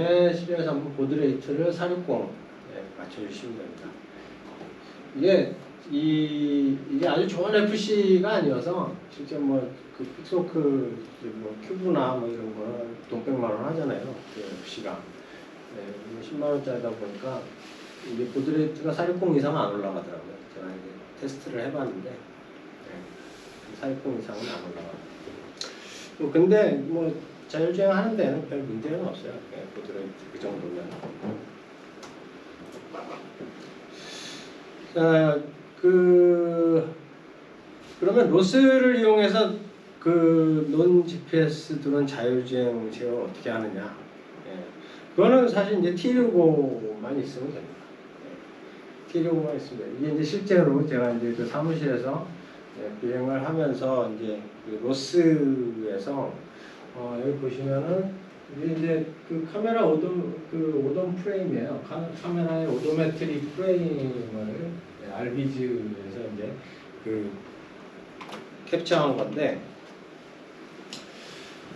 다음에 실행해서 한번 보드레이트를 460 맞춰주시면 됩니다. 이게 아주 좋은 FC가 아니어서 실제 뭐 그 픽소크 뭐 큐브나 뭐 이런 거는 돈 100만 원 하잖아요. 그 FC가 10만 원짜리다 보니까 이게 보드레이트가 460 이상 안 올라가더라고요. 제가 이제 테스트를 해봤는데 460 이상은 안 올라가요. 근데 뭐 자율주행 하는 데는 별 문제는 없어요. 보드레이트 그 정도면. 그러면 로스를 이용해서 그 논 GPS 드론 자율주행 제어를 어떻게 하느냐? 그거는 사실 이제 T65만 있으면 됩니다. T65만 있으면 이게 이제 실제로 제가 이제 그 사무실에서 비행을 하면서 이제 그 로스에서 여기 보시면은 이제 그 카메라 오돔 프레임이에요. 카메라의 오도메트리 프레임을 RBG에서 이제 그 캡처한 건데,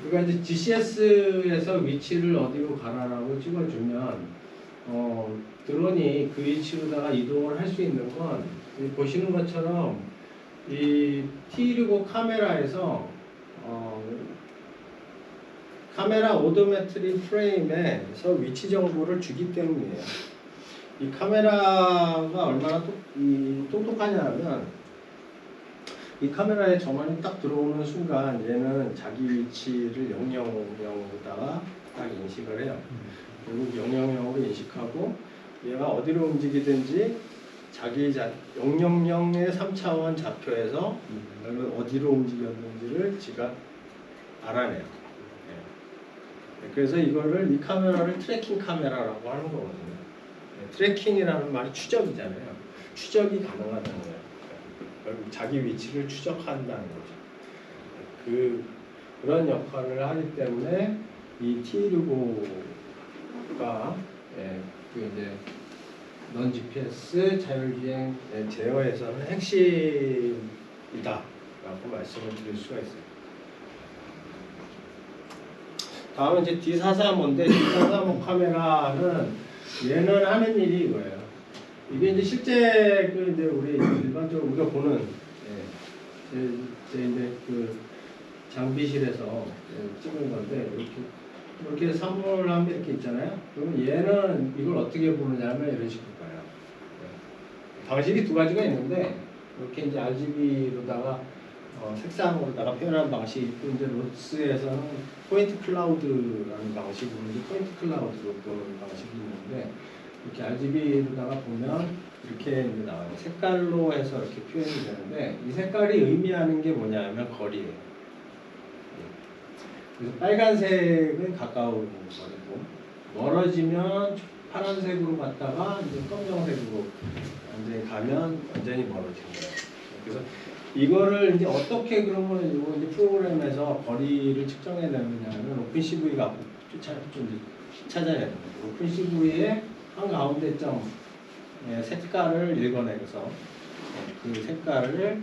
그러니까 이제 GCS에서 위치를 어디로 가라라고 찍어주면 드론이 그 위치로다가 이동을 할 수 있는 건 보시는 것처럼 이 T65 카메라에서 카메라 오도메트리 프레임에서 위치 정보를 주기 때문이에요. 이 카메라가 얼마나 똑똑하냐면 이 카메라에 저만이 딱 들어오는 순간 얘는 자기 위치를 000에다가 딱 인식을 해요. 그리고 000으로 인식하고 얘가 어디로 움직이든지 자기 000의 3차원 좌표에서 어디로 움직였는지를 지가 알아내요. 그래서 이 카메라를 트래킹 카메라라고 하는 거거든요. 트래킹이라는 말이 추적이잖아요. 추적이 가능하다는 거예요. 자기 위치를 추적한다는 거죠. 그런 역할을 하기 때문에 이 T65가 그 이제 넌 GPS 자율주행 제어에서는 핵심이다라고 말씀을 드릴 수가 있어요. 다음은 이제 D435인데 D435 카메라는 얘는 하는 일이 이거예요. 이게 이제 실제 그 이제 우리 일반적으로 우리가 보는 이제 그 장비실에서 찍은 건데 이렇게 사물함 이렇게 있잖아요. 그러면 얘는 이걸 어떻게 보느냐면 이런 식으로 봐요. 방식이 두 가지가 있는데 이렇게 이제 RGB로다가 색상으로다가 표현하는 방식이 있고, 이제 로스에서는 포인트 클라우드라는 방식으로 이제 포인트 클라우드로 보는 방식이 있는데, 이렇게 RGB로다가 보면 이렇게 이제 나와요. 색깔로 해서 이렇게 표현이 되는데, 이 색깔이 의미하는 게 뭐냐면 거리예요. 그래서 빨간색은 가까운 거리고, 멀어지면 파란색으로 갔다가 이제 검정색으로 완전히 가면 완전히 멀어진 거예요. 그래서 이거를 이제 어떻게 그러면 이거 이제 프로그램에서 거리를 측정해내느냐면 오픈CV가 찾아야 됩니다. 오픈CV의 한 가운데점 색깔을 읽어내서 그 색깔을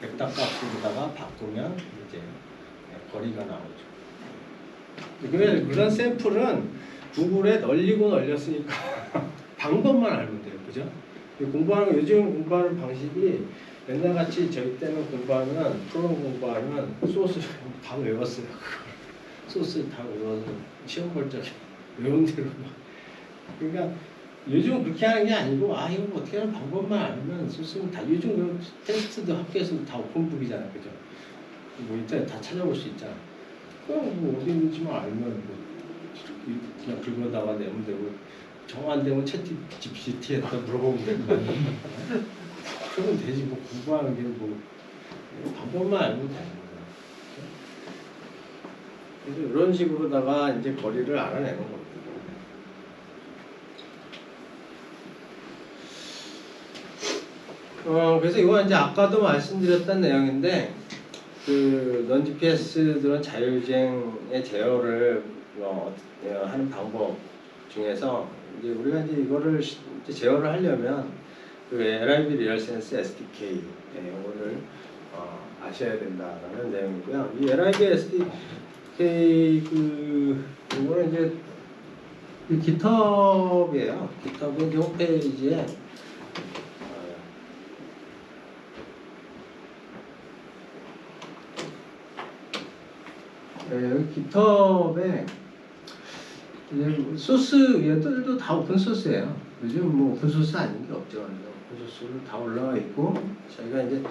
벡터 값으로다가 바꾸면 이제 거리가 나오죠. 그런 샘플은 구글에 널리고 널렸으니까 방법만 알면 돼요, 그죠? 요즘 공부하는 방식이 옛날같이 저희 때는 공부하면 프로그램 공부하면 소스 다 외웠어요. 소스 다 외워서 시험 볼 적에 외운 대로 막. 그러니까 요즘은 그렇게 하는 게 아니고 이거 어떻게 하는 방법만 알면 소스는 다 요즘 테스트도 학교에서 다 오픈북이잖아요, 그죠? 뭐 인터넷 다 찾아볼 수 있잖아. 그럼 뭐 어디 있는지만 알면 뭐 그냥 긁어다가 내면 되고, 정 안 되면 챗 GPT에다 물어보면 되는 거 아니야? 그러면 되지. 뭐 공부하는 게 뭐 방법만 알면 되는 거야. 그래서 이런 식으로다가 이제 거리를 알아내는 겁니다. 그래서 이건 이제 아까도 말씀드렸던 내용인데, 그 넌 GPS들은 자율주행의 제어를 하는 방법 중에서 이제 우리가 이제 이거를 이제 제어를 하려면 그 LIB 리얼센스 SDK 이거를 아셔야 된다라는 내용이고요. 이 LIB SDK 이거는 이제 이 GitHub이에요. GitHub 홈페이지에 여기 GitHub에 소스 얘들도 다 오픈 소스예요. 요즘 뭐 오픈 소스 아닌 게 없죠. 오픈 소스로 다 올라와 있고 저희가 이제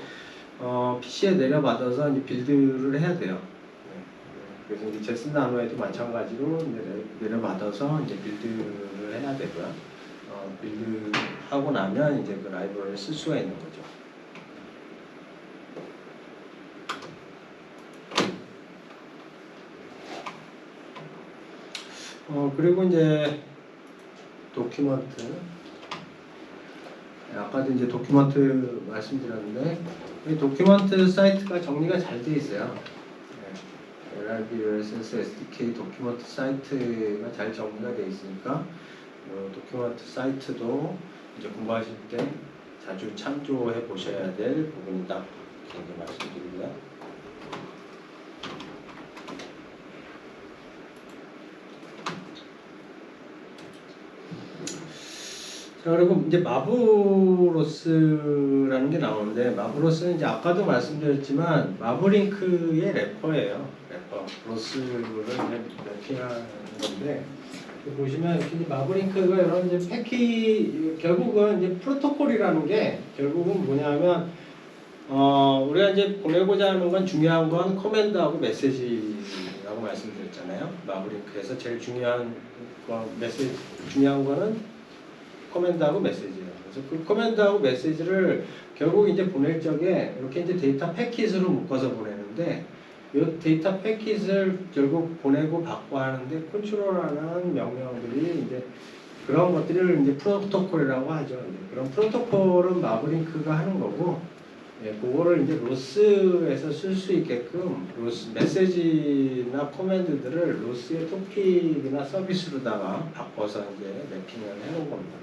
PC에 내려받아서 이제 빌드를 해야 돼요. 그래서 이제 제스 나노에도 마찬가지로 이제 내려받아서 이제 빌드를 해야 되고요. 빌드 하고 나면 이제 그 라이브러리를 쓸 수가 있는 거죠. 그리고 이제 도큐먼트. 아까도 이제 도큐먼트 말씀드렸는데 이 도큐먼트 사이트가 정리가 잘 돼 있어요. LRB RSS SDK 도큐먼트 사이트가 잘 정리가 돼 있으니까 도큐먼트 사이트도 이제 공부하실 때 자주 참조해 보셔야 될 부분이다. 이렇게 말씀드리고요. 자, 그리고 이제 마브로스라는 게 나오는데 마브로스는 이제 아까도 말씀드렸지만 마브링크의 래퍼예요. 래퍼 로스를 래핑하는 건데 보시면 이제 마브링크가 이런 이제 결국은 이제 프로토콜이라는 게 결국은 뭐냐면 우리가 이제 보내고자 하는 건 중요한 건 커맨드하고 메시지라고 말씀드렸잖아요. 마브링크에서 제일 중요한 거는 커맨드하고 메시지예요. 그래서 그 커맨드하고 메시지를 결국 이제 보낼 적에 이렇게 이제 데이터 패킷으로 묶어서 보내는데 이 데이터 패킷을 결국 보내고 받고 하는데 컨트롤하는 명령들이 이제 그런 것들을 이제 프로토콜이라고 하죠. 이제 그런 프로토콜은 마브링크가 하는 거고, 그거를 이제 로스에서 쓸 수 있게끔 로스 메시지나 코맨드들을 로스의 토픽이나 서비스로다가 바꿔서 이제 래핑을 해놓은 겁니다.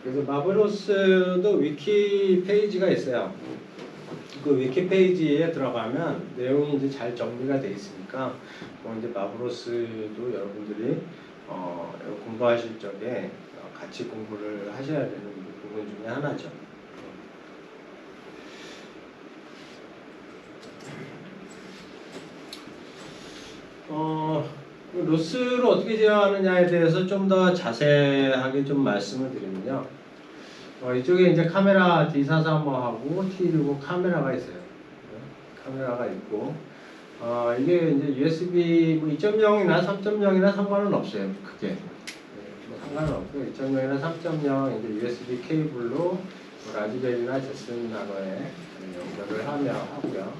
그래서 마브로스도 위키 페이지가 있어요. 그 위키 페이지에 들어가면 내용이 이제 잘 정리가 돼 있으니까 이제 마브로스도 여러분들이 공부하실 적에 같이 공부를 하셔야 되는 부분 중에 하나죠. 로스를 어떻게 제어하느냐에 대해서 좀 더 자세하게 좀 말씀을 드리면요. 이쪽에 이제 카메라 D435하고 T16 카메라가 있어요. 카메라가 있고, 이게 이제 USB 2.0이나 3.0이나 상관은 없어요. 크게. 상관은 없고요. 2.0이나 3.0 이제 USB 케이블로 라즈베리나 제슨 나노에 연결을 하고요.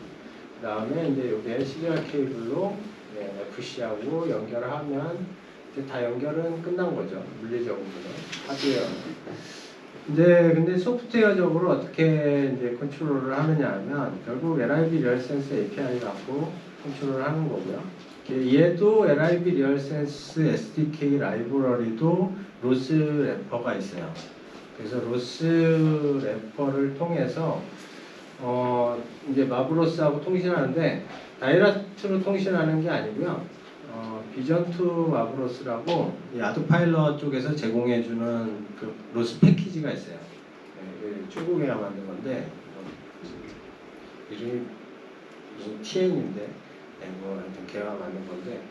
그 다음에 이제 여기에 시리얼 케이블로 FC하고 연결을 하면 이제 다 연결은 끝난 거죠. 물리적으로는 하드웨어. 근데 소프트웨어적으로 어떻게 이제 컨트롤을 하느냐 하면 결국 LIB 리얼센스 API 갖고 컨트롤을 하는 거고요. 얘도 LIB 리얼센스 SDK 라이브러리도 로스 래퍼가 있어요. 그래서 로스 래퍼를 통해서 이제 마브로스하고 통신하는데 다이렉트로 통신하는 게 아니고요. 비전2 마브로스라고 이 아드파일럿 쪽에서 제공해주는 그 로스 패키지가 있어요. 중국에가 만든 건데 이름이 무슨 TN인데 뭐 하여튼 걔가 만든 건데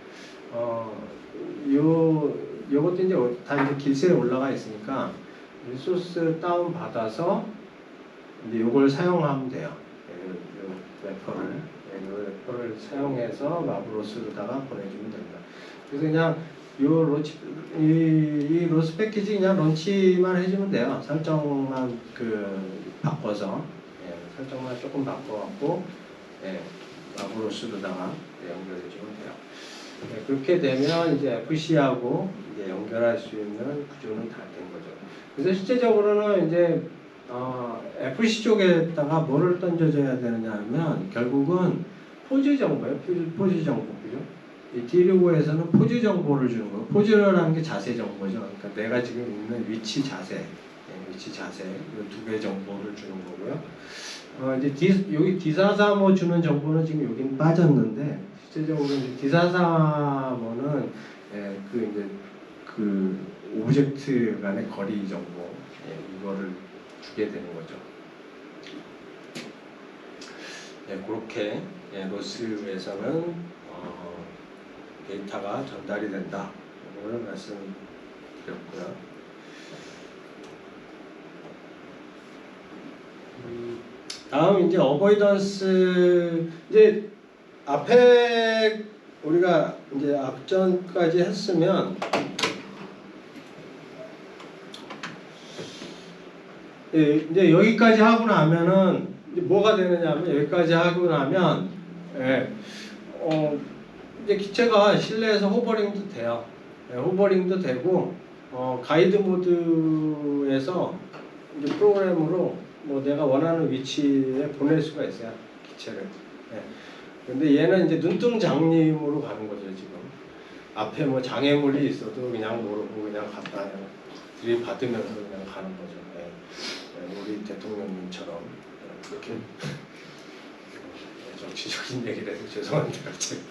요것도 이제 다 이제 길스에 올라가 있으니까 리소스 다운 받아서 이제 요걸 사용하면 돼요. 요 래퍼를 사용해서 마브로스로다가 보내주면 됩니다. 그래서 그냥 이 로스 패키지 그냥 런치만 해주면 돼요. 설정만 바꿔서 설정만 조금 바꿔갖고 마브로스로다가 연결해주면 돼요. 그렇게 되면 이제 FC하고 이제 연결할 수 있는 구조는 다 된 거죠. 그래서 실제적으로는 이제 FC 쪽에다가 뭐를 던져줘야 되느냐 하면 결국은 포즈 정보예요. 포즈 정보. 그죠? 이 D65에서는 포즈 정보를 주는 거예요. 포즈라는 게 자세 정보죠. 그러니까 내가 지금 있는 위치 자세, 이 두 개 정보를 주는 거고요. 이제 여기 D435 주는 정보는 지금 여긴 빠졌는데 실제적으로 이제 D435는 그 이제 그 오브젝트 간의 거리 정보 이거를 주게 되는 거죠. 그렇게 로스에서는 데이터가 전달이 된다. 이걸 말씀드렸고요. 다음 이제 어보이던스 이제 앞에 우리가 이제 앞전까지 했으면 이제 여기까지 하고 나면은 이제 뭐가 되느냐면 여기까지 하고 나면 이제 기체가 실내에서 호버링도 돼요. 호버링도 되고 가이드 모드에서 이제 프로그램으로 뭐 내가 원하는 위치에 보낼 수가 있어요, 기체를. 근데 얘는 이제 눈등 장님으로 가는 거죠, 지금. 앞에 뭐 장애물이 있어도 그냥 모르고 그냥 갖다 들이받으면서 그냥 가는 거죠. 우리 대통령님처럼 그렇게 정치적인 얘기를 해서 죄송한데 갑자기.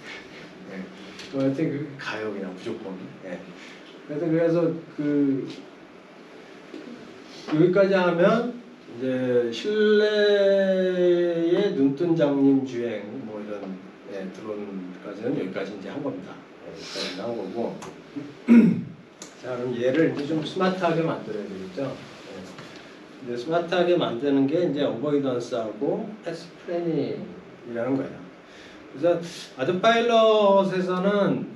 하여튼 가요 그냥 무조건. 그래서 그 여기까지 하면 이제 실내의 눈뜬 장님 주행 뭐 이런 드론까지는 여기까지 이제 한 겁니다. 여기까지 한 거고. 자, 그럼 얘를 이제 좀 스마트하게 만들어야 되겠죠. 이제 스마트하게 만드는 게 이제 어보이던스하고 패스 플래닝이라는 거예요. 그래서 아드파일럿에서는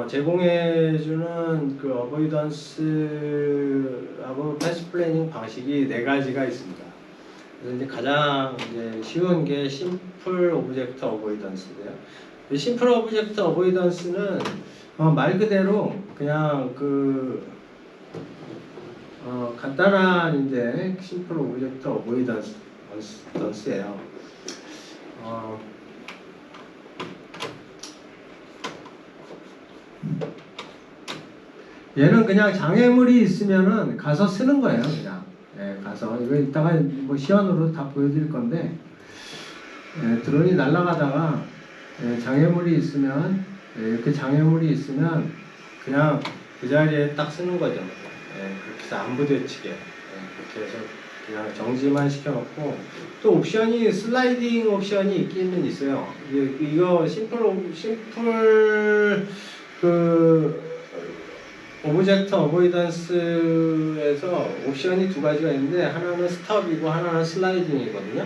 제공해주는 그 어보이던스하고 패스 플래닝 방식이 4가지가 있습니다. 그래서 이제 가장 이제 쉬운 게 심플 오브젝트 어보이던스인데요. 심플 오브젝트 어보이던스는 말 그대로 그냥 간단한 이제 심플 오브젝트 어보이던스예요. 얘는 그냥 장애물이 있으면은 가서 쓰는 거예요, 그냥. 가서 이거 이따가 뭐 시연으로 다 보여드릴 건데, 드론이 날아가다가 장애물이 있으면 이렇게 장애물이 있으면 그냥 그 자리에 딱 쓰는 거죠. 그렇게 해서 안 부딪히게 그렇게 해서 그냥 정지만 시켜놓고 또 옵션이 슬라이딩 옵션이 있기는 있어요. 이거 심플 그 오브젝트 어보이던스에서 옵션이 2가지가 있는데 하나는 스톱이고 하나는 슬라이딩이거든요.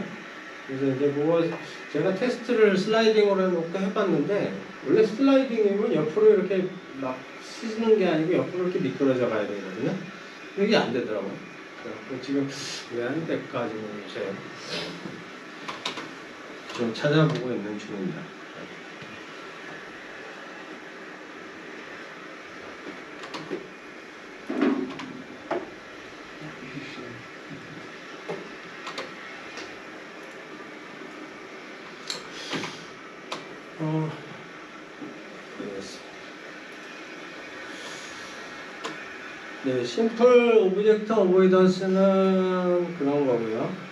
그래서 이제 그거 제가 테스트를 슬라이딩으로 해놓고 해봤는데 원래 슬라이딩이면 옆으로 이렇게 막 쓰는 게 아니고 옆으로 이렇게 미끄러져 가야 되거든요. 이게 안 되더라고요. 지금 왜 안 될까 지금 요새 좀 찾아보고 있는 중입니다. 네, 심플 오브젝트 어보이던스는 그런 거고요.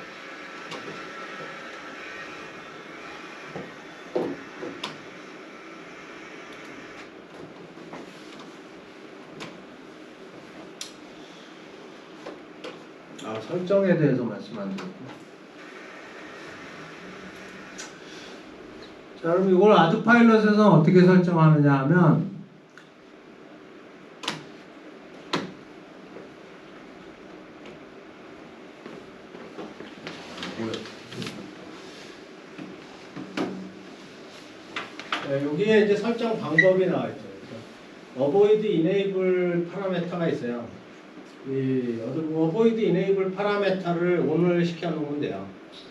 설정에 대해서 말씀 안 드렸고. 자, 그럼 이걸 아드파일럿에서 어떻게 설정하느냐 하면 여기에 이제 설정 방법이 나와 있죠. Avoid Enable 파라메터가 있어요. 이 Avoid Enable 파라메터를 ON을 시켜놓으면 돼요.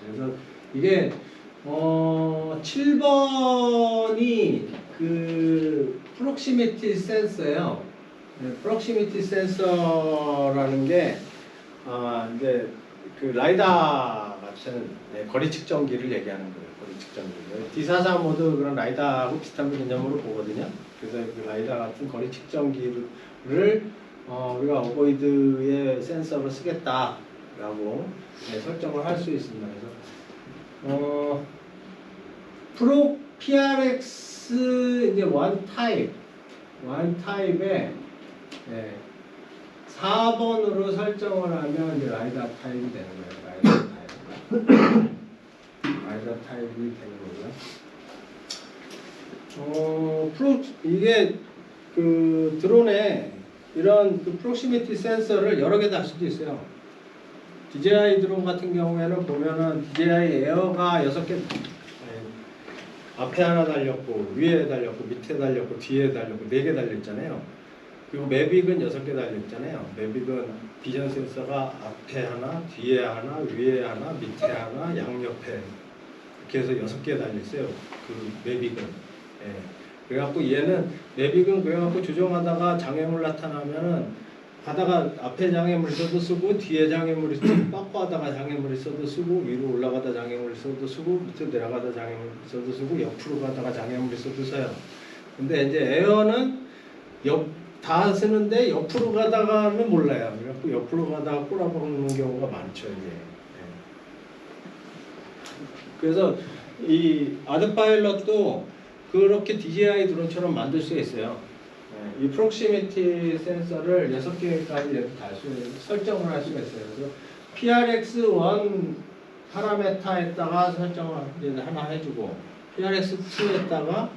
그래서 이게 7번이 그 프록시미티 센서예요. 프록시미티 센서라는 게 이제 그 라이다 같은 거리 측정기를 얘기하는 거예요. 거리 측정기. D44 모드 그런 라이다하고 비슷한 개념으로 보거든요. 그래서 그 라이다 같은 거리 측정기를 우리가 어보이드의 센서로 쓰겠다라고 설정을 할 수 있습니다. 그래서 PRX 이제 원 타입 one 타입에 4번으로 설정을 하면 이제 라이다 타입이 되는 거예요. 라이다 타입이 되는 거고요. 이게 그 드론에 이런 그 프록시미티 센서를 여러 개 달 수도 있어요. DJI 드론 같은 경우에는 보면은 DJI 에어가 6개 앞에 하나 달렸고 위에 달렸고 밑에 달렸고 뒤에 달렸고 4개 달렸잖아요. 그리고 매빅은 6개 달렸잖아요. 매빅은 비전 센서가 앞에 하나, 뒤에 하나, 위에 하나, 밑에 하나, 양옆에 이렇게 해서 6개 달렸어요. 그 매빅은. 그래갖고 얘는 매빅은 그래갖고 조정하다가 장애물 나타나면은 하다가 앞에 장애물 있어도 쓰고 뒤에 장애물 있어도 빠꾸하다가 장애물 있어도 쓰고 위로 올라가다 장애물 있어도 쓰고 밑으로 내려가다 장애물 있어도 쓰고 옆으로 가다가 장애물 있어도 써요. 근데 이제 에어는 다 쓰는데 옆으로 가다가는 몰라요. 그래갖고 옆으로 가다가 꼬라박는 경우가 많죠 이게. 그래서 이 아드파일럿도 그렇게 DJI 드론처럼 만들 수 있어요. 이 프록시미티 센서를 6개까지 이렇게 설정을 할 수가 있어요. 그래서 PRX1 파라메타에다가 설정을 이제 하나 해주고 PRX2에다가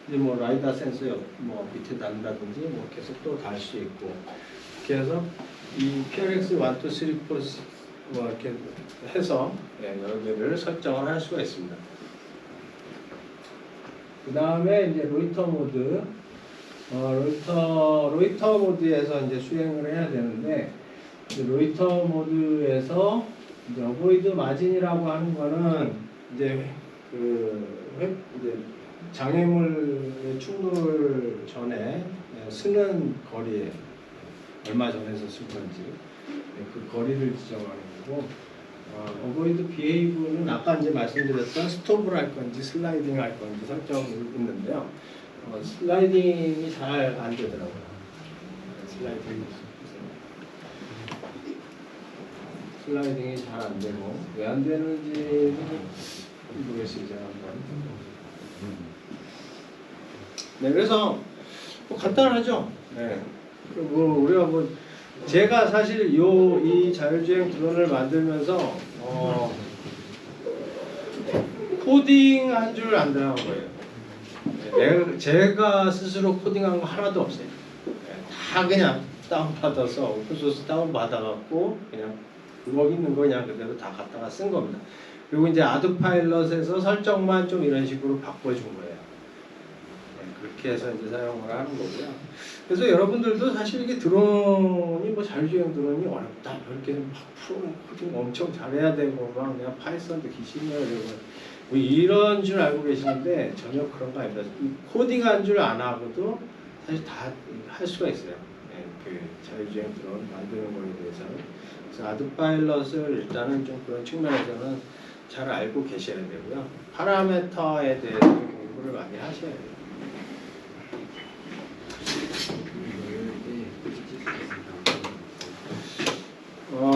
이제 뭐 라이다 센서 뭐 밑에 단다든지 뭐 계속 또 달 수 있고 이렇게 해서 이 PRX1, 2, 3, 4 뭐 이렇게 해서 여러 개를 설정을 할 수가 있습니다. 그 다음에 이제 로이터 모드, 로이터 모드에서 이제 수행을 해야 되는데, 이제 로이터 모드에서 이제 어보이드 마진이라고 하는 거는 이제 이제 장애물의 충돌 전에 쓰는 거리에 얼마 전에서 쓴 건지 그 거리를 지정하는 거고, 어보이드 비헤이브는 아까 이제 말씀드렸던 스톱을 할 건지 슬라이딩 할 건지 설정이 있는데요. 슬라이딩이 잘 안 되더라고요. 슬라이딩이 잘 안 되고 왜 안 되는지는 모르겠어요. 제가 한번. 네, 그래서 뭐 간단하죠. 네. 뭐 우리가 뭐 제가 사실 이 자율주행 드론을 만들면서 코딩 한 줄 안 들어간 거예요. 제가 스스로 코딩한 거 하나도 없어요. 다 그냥 다운받아서 오픈소스 다운받아갖고 그냥 거기 있는 거 그냥 그대로 다 갖다가 쓴 겁니다. 그리고 이제 아드파일럿에서 설정만 좀 이런 식으로 바꿔준 거예요. 그렇게 해서 이제 사용을 하는 거고요. 그래서 여러분들도 사실 이게 드론이 뭐 자율주행 드론이 어렵다 이렇게 막 프로그램 코딩 엄청 잘해야 되고 막 그냥 파이썬도 기신이야 이러고 뭐 이런 줄 알고 계시는데 전혀 그런 거 아닙니다. 코딩한 줄 안 하고도 사실 다 할 수가 있어요. 그 자율주행 드론 만드는 거에 대해서는. 그래서 아드파일럿을 일단은 좀 그런 측면에서는 잘 알고 계셔야 되고요. 파라메터에 대해서 공부를 많이 하셔야 돼요.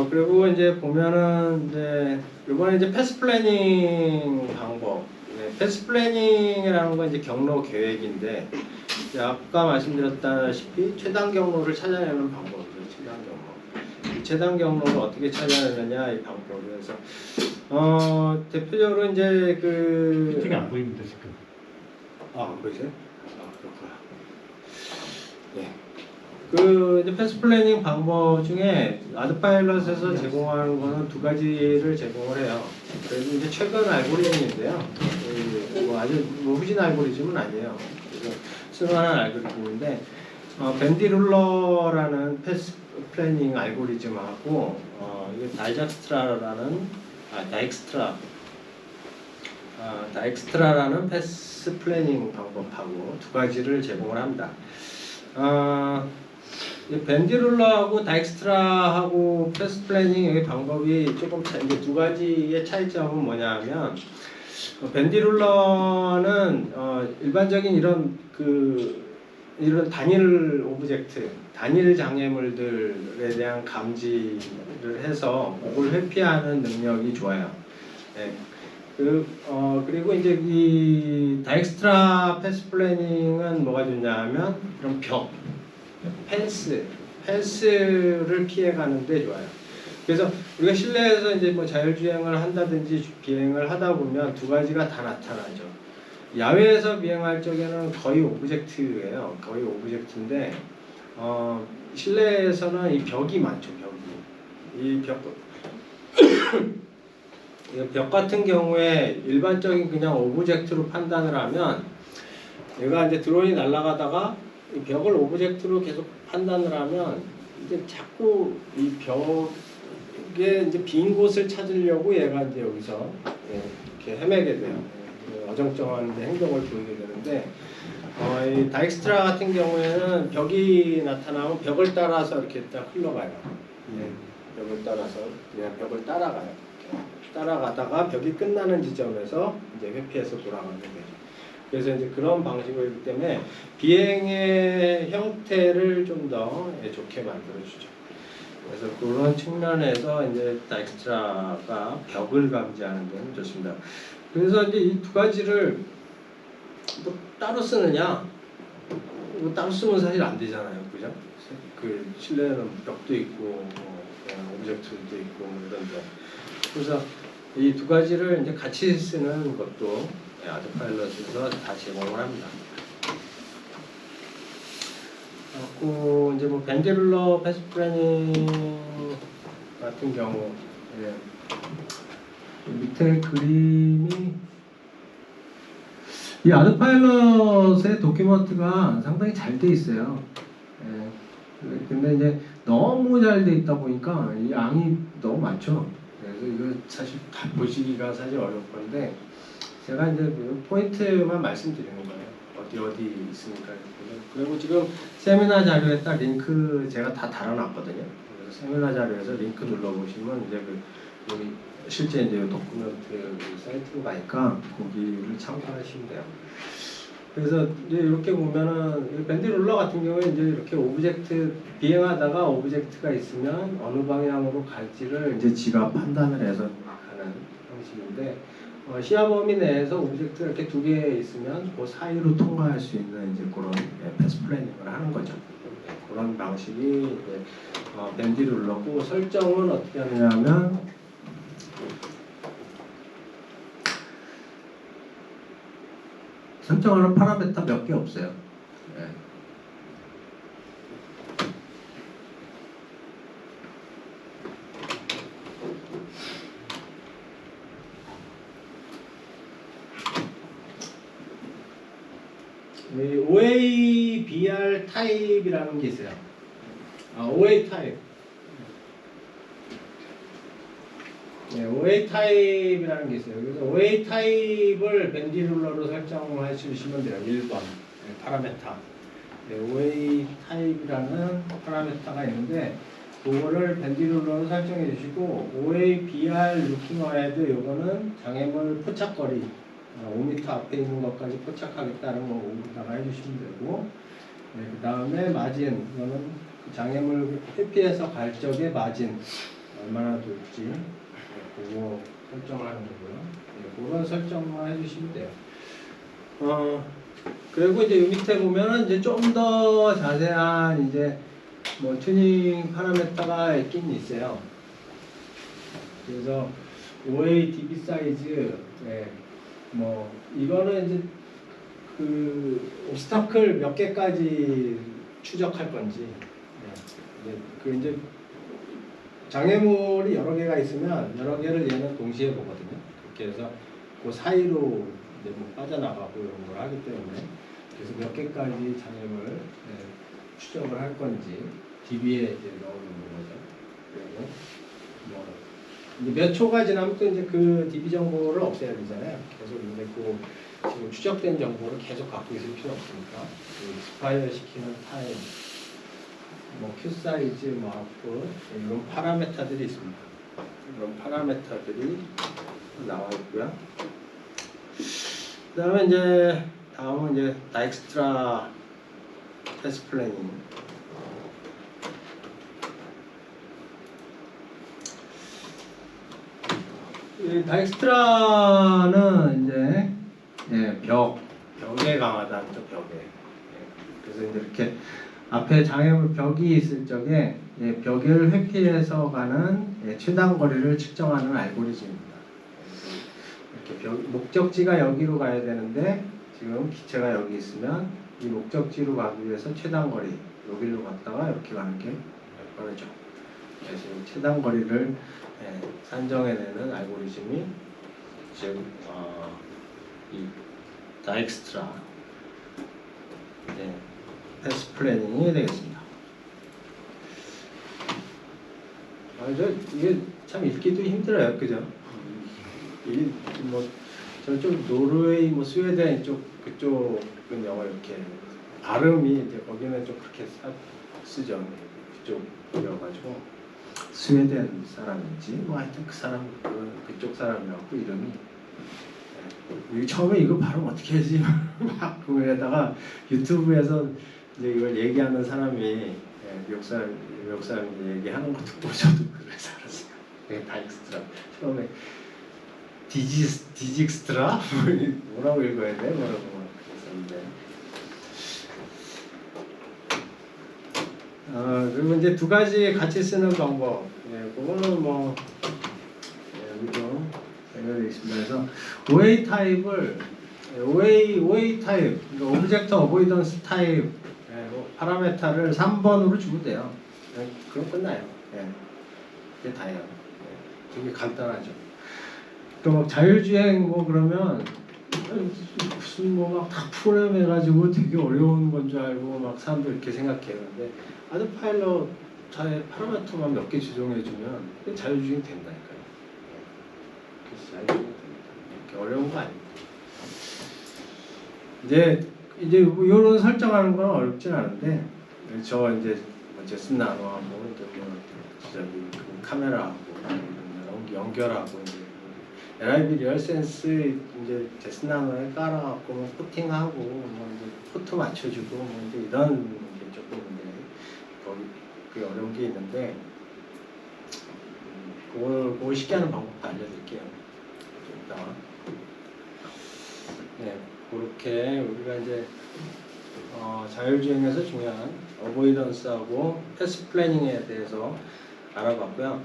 그리고 이제 보면은 이제 이번에 이제 패스 플래닝 방법. 패스 플래닝이라는 건 이제 경로 계획인데 이제 아까 말씀드렸다시피 최단 경로를 찾아내는 방법이죠. 최단 경로. 이 최단 경로를 어떻게 찾아내느냐 이 방법에서 대표적으로 이제 그 채팅이 안 보입니다 지금. 안 보이세요? 그렇구나. 네. 그 이제 패스 플래닝 방법 중에 아드파일럿에서 제공하는 거는 2가지를 제공을 해요. 그래서 이제 최근 알고리즘인데요. 뭐 아주 후진 알고리즘은 아니에요. 그래서 쓸만한 알고리즘인데 밴디룰러라는 패스 플래닝 알고리즘하고 이게 다익스트라라는 패스 플래닝 방법하고 2가지를 제공을 합니다. 밴디룰러하고 다익스트라하고 패스 플래닝의 방법이 조금 이제 2가지의 차이점은 뭐냐면 밴디룰러는 일반적인 이런 단일 오브젝트, 단일 장애물들에 대한 감지를 해서 그걸 회피하는 능력이 좋아요. 네. 그리고 이제 이 다익스트라 패스 플래닝은 뭐가 좋냐면 그런 펜스를 피해 가는데 좋아요. 그래서 우리가 실내에서 이제 뭐 자율주행을 한다든지 비행을 하다 보면 두 가지가 다 나타나죠. 야외에서 비행할 적에는 거의 오브젝트예요. 거의 오브젝트인데 실내에서는 이 벽이 많죠. 이 벽 같은 경우에 일반적인 그냥 오브젝트로 판단을 하면 얘가 이제 드론이 날아가다가 이 벽을 오브젝트로 계속 판단을 하면 이제 자꾸 이 벽에 이제 빈 곳을 찾으려고 얘가 이제 여기서 이렇게 헤매게 돼요. 어정쩡한 행동을 보이게 되는데 이 다익스트라 같은 경우에는 벽이 나타나면 벽을 따라서 이렇게 딱 흘러가요. 벽을 따라서 그냥 벽을 따라가요. 따라가다가 벽이 끝나는 지점에서 이제 회피해서 돌아가게 되죠. 그래서 이제 그런 방식이기 때문에 비행의 형태를 좀 더 좋게 만들어주죠. 그래서 그런 측면에서 이제 다익스트라가 벽을 감지하는 데는 좋습니다. 그래서 이제 이 두 가지를 뭐 따로 쓰느냐? 뭐 따로 쓰면 사실 안 되잖아요, 그죠? 그 실내에는 벽도 있고 오브젝트도 있고 이런데 그래서 이 두 가지를 이제 같이 쓰는 것도 아드파일럿에서 다 제공을 합니다. 그리고 이제 뭐 밴드룰러 패스 플래닝 같은 경우 밑에 그림이 이 아드파일럿의 도큐먼트가 상당히 잘 돼 있어요. 근데 이제 너무 잘 돼 있다 보니까 이 양이 너무 많죠. 그래서 이거 사실 다 보시기가 사실 어려울 건데 제가 이제 포인트만 말씀드리는 거예요. 어디 있으니까. 그리고 지금 세미나 자료에 딱 링크 제가 다 달아놨거든요. 그래서 세미나 자료에서 링크 눌러보시면 이제 여기 실제 이제 도큐멘트 사이트로 가니까 거기를 참고하시면 돼요. 그래서 이제 이렇게 보면은 밴드룰러 같은 경우에 이제 이렇게 오브젝트 비행하다가 오브젝트가 있으면 어느 방향으로 갈지를 이제 지가 판단을 해서 하는 방식인데 시야 범위 내에서 오브젝트가 이렇게 두 개 있으면 그 사이로 통과할 수 있는 이제 그런 패스 플래닝을 하는 거죠. 그런 방식이 이제 밴드룰러고 설정은 어떻게 하느냐면 설정하는 파라메터 몇 개 없어요. OABR 타입이라는 게 있어요. OA 타입. OA 타입이라는 게 있어요. 그래서 OA 타입을 밴드룰러로 설정해 주시면 돼요. 1번 파라메타. OA 타입이라는 파라메타가 있는데 그거를 밴드룰러로 설정해 주시고 OABR 루킹 어헤드 요거는 장애물 포착거리 5m 앞에 있는 것까지 포착하겠다는 거 5m다가 해주시면 되고 그 다음에 마진 이거는 장애물 회피해서 갈 적의 마진 얼마나 될지 그거 설정하는 거고요. 그런 설정만 해주시면 돼요. 그리고 이제 이 밑에 보면은 이제 좀 더 자세한 이제 뭐 튜닝 파라메터가 있긴 있어요. 그래서 OA DB 사이즈, 뭐 이거는 이제 그 옵스타클 몇 개까지 추적할 건지, 그 이제 장애물이 여러 개가 있으면 여러 개를 얘는 동시에 보거든요. 그렇게 해서 그 사이로 이제 뭐 빠져나가고 이런 걸 하기 때문에 그래서 몇 개까지 장애물 추적을 할 건지 DB에 이제 넣어놓는 거죠. 그리고 뭐 이제 몇 초가 지나면 또 이제 그 DB 정보를 없애야 되잖아요. 계속 이제 그 지금 추적된 정보를 계속 갖고 있을 필요 없으니까 그 스파이어 시키는 타임, 뭐 큐 사이즈, 뭐 아웃풋 이런 파라메터들이 있습니다. 이런 파라메터들이 나와 있고요. 그다음에 이제 다음은 이제 다익스트라 패스 플래닝. 이 다익스트라는 이제 벽에 강하다, 또 벽에. 그래서 이제 이렇게 앞에 장애물 벽이 있을 적에 벽을 회피해서 가는 최단 거리를 측정하는 알고리즘입니다. 이렇게 목적지가 여기로 가야 되는데 지금 기체가 여기 있으면 이 목적지로 가기 위해서 최단 거리 여기로 갔다가 이렇게 가는 게 빠르죠. 그래서 최단 거리를 산정해내는 알고리즘이 즉 이 다익스트라 패스 플래닝이 되겠습니다. 이게 참 읽기도 힘들어요, 그죠? 이게 뭐 저쪽 노르웨이, 뭐 스웨덴 그쪽은 영어 이렇게 발음이 이제 거기는 좀 그렇게 쓰죠. 그쪽이어가지고 스웨덴 사람인지 뭐 하여튼 그 사람 그쪽 사람이라고 이름이. 처음에 이거 발음 어떻게 하지? 막 그러다가 유튜브에서 이제 이걸 얘기하는 사람이 미국 사람이 얘기하는 거 듣고 저도 그래서 알았어요. 다익스트라. 처음에 디직스트라? 뭐라고 읽어야 돼? 뭐라고 그랬었는데. 그리고 이제 두 가지 같이 쓰는 방법. 그거는 뭐 여기도 연결되어 있습니다. 그래서 OA 타입을 OA 타입, 그러니까 오브젝트 어보이던스 타입 파라메타를 3번으로 주면 돼요. 그럼 끝나요. 그게 다예요. 되게 간단하죠. 또 막 자율주행 뭐 그러면 무슨 뭐 막 다 프로그램 해가지고 되게 어려운 건 줄 알고 막 사람들 이렇게 생각해요. 근데 아드파일럿 파라메터만 몇 개 조정해주면 자율주행 된다니까요. 그래서 자율주행 됩니다. 이렇게 어려운 거 아닙니다. 이제 뭐 이런 설정하는 건 어렵진 않은데 저 이제 제슨 나노하고 카메라하고 연결하고 이제 LIB 리얼센스 이제 제슨 나노에 깔아갖고 뭐 코팅하고 뭐 이제 포트 맞춰주고 뭐 이제 이런 게 조금 이제 거기 그 어려운 게 있는데 그걸 쉽게 하는 방법도 알려드릴게요. 좀 이따가. 그렇게 우리가 이제 자율주행에서 중요한 어보이던스하고 패스 플래닝에 대해서 알아봤고요.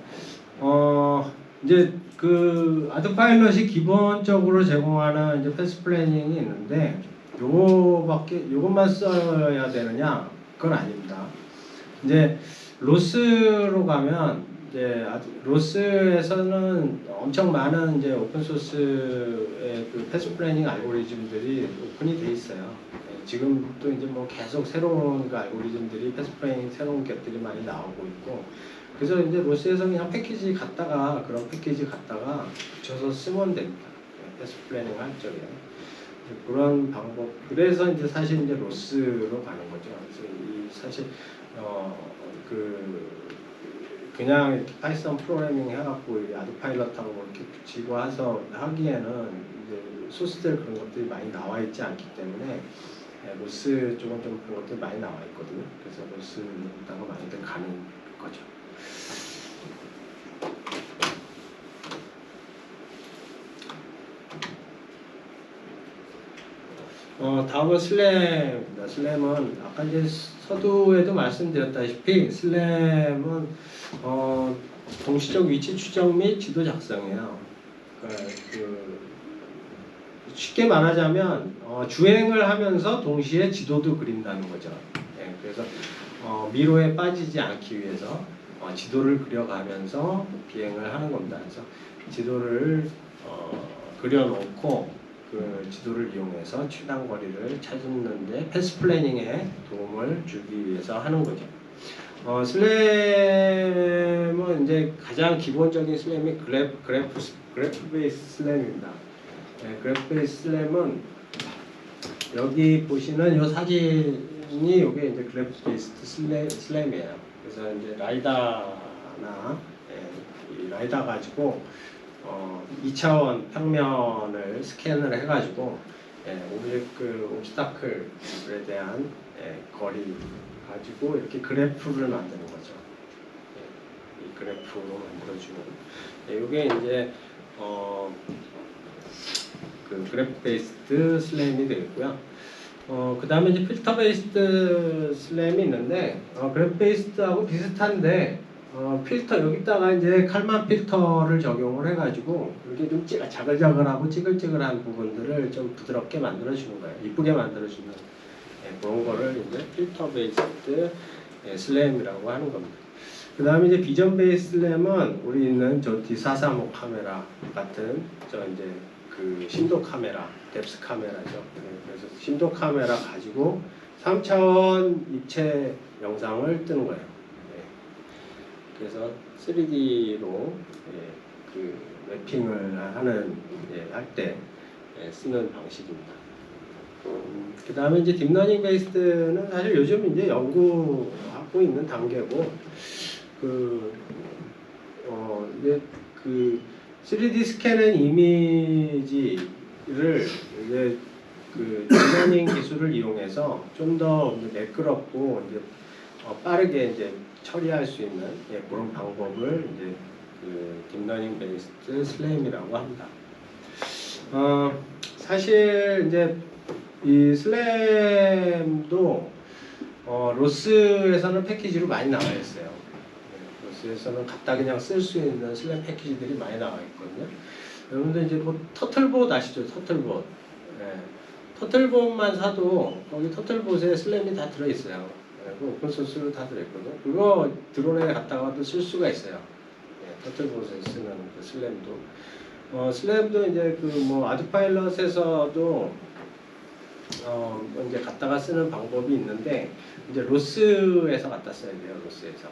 이제 그 아드파일럿이 기본적으로 제공하는 이제 패스 플래닝이 있는데 요것만 써야 되느냐? 그건 아닙니다. 이제 로스로 가면 이제 로스에서는 엄청 많은 이제 오픈 소스의 그 패스 플래닝 알고리즘들이 오픈이 돼 있어요. 지금도 이제 뭐 계속 새로운 그 알고리즘들이 패스 플래닝 새로운 것들이 많이 나오고 있고, 그래서 이제 로스에서 그냥 그런 패키지 갖다가 붙여서 쓰면 됩니다. 패스 플래닝 할 적에 그런 방법. 그래서 이제 사실 이제 로스로 가는 거죠. 그래서 이 사실 그냥 이렇게 파이썬 프로그래밍 해갖고 아드파일럿하고 뭐 이렇게 붙이고 해서 하기에는 이제 소스들 그런 것들이 많이 나와 있지 않기 때문에 로스 쪽은 좀 그런 것들이 많이 나와 있거든요. 그래서 로스다가 많이들 가는 거죠. 다음은 슬램입니다. 슬램은 아까 이제 서두에도 말씀드렸다시피 슬램은 동시적 위치 추적 및 지도 작성이에요. 쉽게 말하자면 주행을 하면서 동시에 지도도 그린다는 거죠. 그래서 미로에 빠지지 않기 위해서 지도를 그려가면서 비행을 하는 겁니다. 그래서 지도를 그려놓고 그 지도를 이용해서 최단 거리를 찾는데 패스 플래닝에 도움을 주기 위해서 하는 거죠. 슬램은 이제 가장 기본적인 슬램이 그래프 베이스 슬램입니다. 그래프 베이스 슬램은 여기 보시는 이 사진이 이게 이제 그래프 베이스 슬램이에요. 그래서 이제 라이다나 이 라이다 가지고 2차원 평면을 스캔을 해가지고 옵스타클에 대한 거리 가지고 이렇게 그래프를 만드는 거죠. 이 그래프로 만들어주는. 이게 이제 그 그래프 베이스드 슬램이 되겠고요. 그 다음에 이제 필터 베이스드 슬램이 있는데, 그래프 베이스드하고 비슷한데, 필터, 여기다가 이제 칼만 필터를 적용을 해가지고, 이렇게 좀 자글자글하고 찌글찌글한 부분들을 좀 부드럽게 만들어주는 거예요. 이쁘게 만들어주는, 그런 거를 이제 필터 베이스드 슬램이라고 하는 겁니다. 그 다음에 이제 비전 베이스 슬램은 우리 있는 저 D435 카메라 같은, 이제 그 심도 카메라, 뎁스 카메라죠. 그래서 심도 카메라 가지고 3차원 입체 영상을 뜨는 거예요. 그래서 3D로 그 매핑을 하는 할 때 쓰는 방식입니다. 그 다음에 이제 딥러닝 베이스드는 사실 요즘 이제 연구하고 있는 단계고, 이제 그 3D 스캔한 이미지를 이제 그 딥러닝 기술을 이용해서 좀 더 매끄럽고 이제 빠르게 이제 처리할 수 있는 그런 방법을 이제 그 딥러닝 베이스드 슬램이라고 합니다. 사실 이제 이 슬램도 로스에서는 패키지로 많이 나와 있어요. 로스에서는 갖다 그냥 쓸 수 있는 슬램 패키지들이 많이 나와 있거든요. 여러분들 이제 뭐 터틀봇 아시죠? 터틀봇. 터틀봇만 사도 거기 터틀봇에 슬램이 다 들어있어요. 오픈소스로 다 들어있거든요. 그거 드론에 갖다가도 쓸 수가 있어요. 터틀봇에 쓰는 그 슬램도. 슬램도 이제 그 뭐 아드파일럿에서도 이제 갖다가 쓰는 방법이 있는데, 이제 로스에서 갖다 써야 돼요. 로스에서.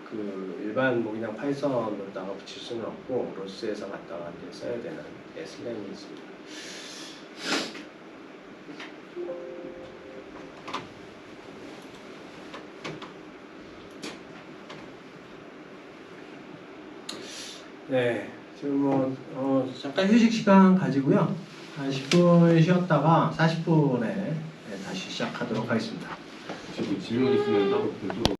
그 일반 뭐 그냥 파이썬으로다가 붙일 수는 없고 로스에서 갖다가 이제 써야 되는 슬램이 있습니다. 네, 지금 뭐 잠깐 휴식 시간 가지고요. 한 10분 쉬었다가 40분에 다시 시작하도록 하겠습니다. 질문 있으면 따로 별도로